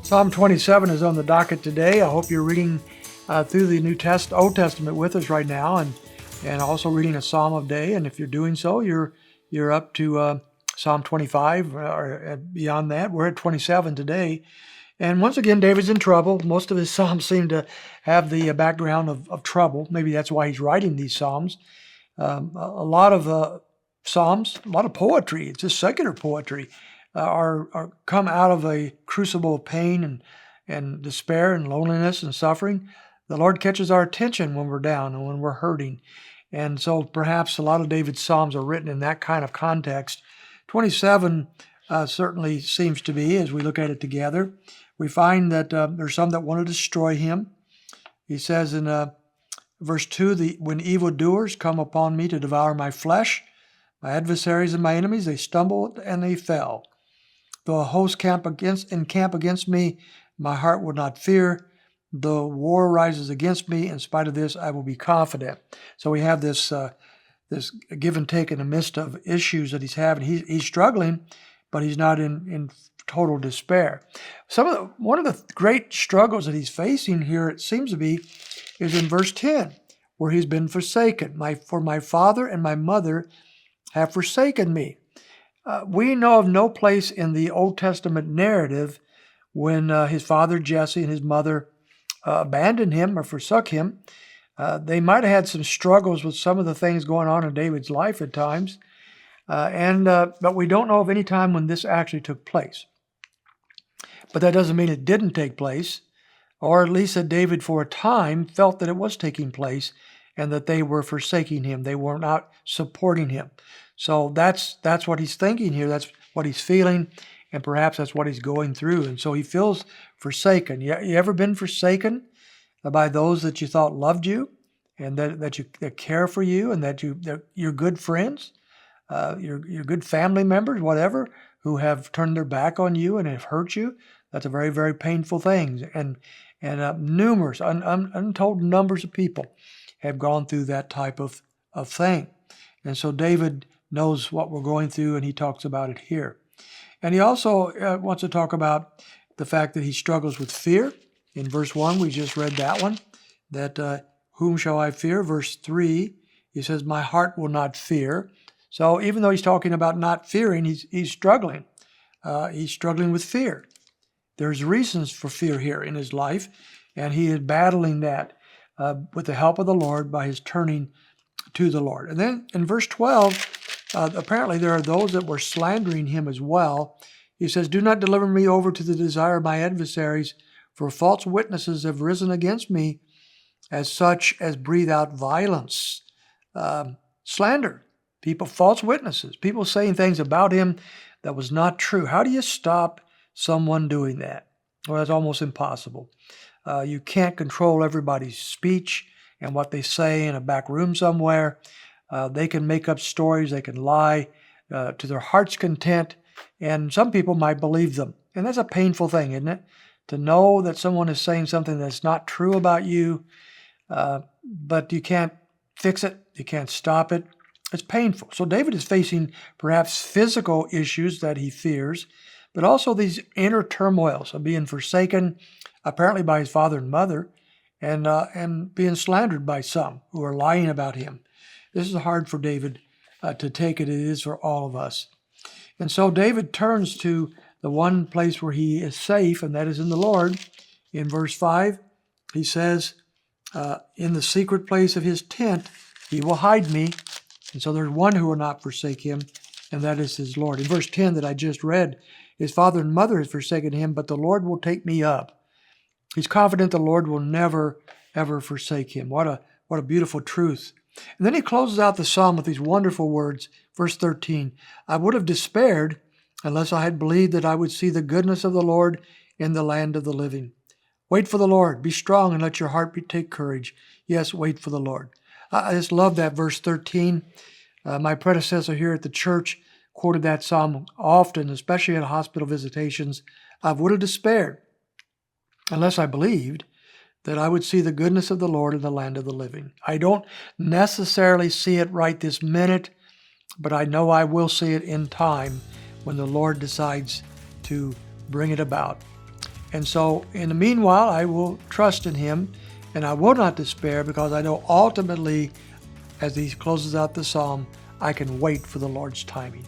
Psalm 27 is on the docket today. I hope you're reading through the Old Testament with us right now, and also reading a psalm a day. And if you're doing so, you're up to Psalm 25 or beyond that. We're at 27 today. And once again, David's in trouble. Most of his psalms seem to have the background of trouble. Maybe that's why he's writing these psalms. A lot of psalms, a lot of poetry, it's just secular poetry, are come out of a crucible of pain and despair and loneliness and suffering. The Lord catches our attention when we're down and when we're hurting. And so perhaps a lot of David's psalms are written in that kind of context. 27 certainly seems to be, as we look at it together. We find that there's some that want to destroy him. He says in verse 2, when evildoers come upon me to devour my flesh, my adversaries and my enemies, they stumbled and they fell. Though a host encamp against me, my heart will not fear. Though war rises against me, in spite of this, I will be confident. So we have this give and take in the midst of issues that he's having. He's struggling, but he's not in total despair. One of the great struggles that he's facing here, it seems to be, is in verse 10, where he's been forsaken. For my father and my mother have forsaken me. We know of no place in the Old Testament narrative when his father Jesse and his mother abandoned him or forsook him. They might have had some struggles with some of the things going on in David's life at times, but we don't know of any time when this actually took place. But that doesn't mean it didn't take place, or at least that David for a time felt that it was taking place and that they were forsaking him. They were not supporting him. So that's what he's thinking here. That's what he's feeling, and perhaps that's what he's going through. And so he feels forsaken. You ever been forsaken by those that you thought loved you and that care for you and that you're good friends, your good family members, whatever, who have turned their back on you and have hurt you? That's a very, very painful thing. And numerous, untold numbers of people have gone through that type of thing. And so David knows what we're going through, and he talks about it here. And he also wants to talk about the fact that he struggles with fear. In verse 1, we just read that one, that whom shall I fear? Verse 3, he says, my heart will not fear. So even though he's talking about not fearing, he's struggling. He's struggling with fear. There's reasons for fear here in his life, and he is battling that with the help of the Lord by his turning to the Lord. And then in verse 12, apparently there are those that were slandering him as well. He says, do not deliver me over to the desire of my adversaries, for false witnesses have risen against me, as such as breathe out violence. Slander, false witnesses, people saying things about him that was not true. How do you stop someone doing that? Well, that's almost impossible. You can't control everybody's speech and what they say in a back room somewhere. They can make up stories, they can lie to their heart's content, and some people might believe them. And that's a painful thing, isn't it? To know that someone is saying something that's not true about you, but you can't fix it, you can't stop it. It's painful. So David is facing perhaps physical issues that he fears, but also these inner turmoils of being forsaken, apparently by his father and mother, and being slandered by some who are lying about him. This is hard for David to take it. It is for all of us. And so David turns to the one place where he is safe, and that is in the Lord. In verse 5, he says, in the secret place of his tent, he will hide me. And so there's one who will not forsake him, and that is his Lord. In verse 10 that I just read, his father and mother has forsaken him, but the Lord will take me up. He's confident the Lord will never, ever forsake him. What a beautiful truth. And then he closes out the psalm with these wonderful words. Verse 13, I would have despaired unless I had believed that I would see the goodness of the Lord in the land of the living. Wait for the Lord. Be strong and let your heart take courage. Yes, wait for the Lord. I just love that verse 13. My predecessor here at the church quoted that psalm often, especially at hospital visitations. I would have despaired unless I believed that I would see the goodness of the Lord in the land of the living. I don't necessarily see it right this minute, but I know I will see it in time when the Lord decides to bring it about. And so in the meanwhile, I will trust in him, and I will not despair, because I know ultimately, as he closes out the psalm, I can wait for the Lord's timing.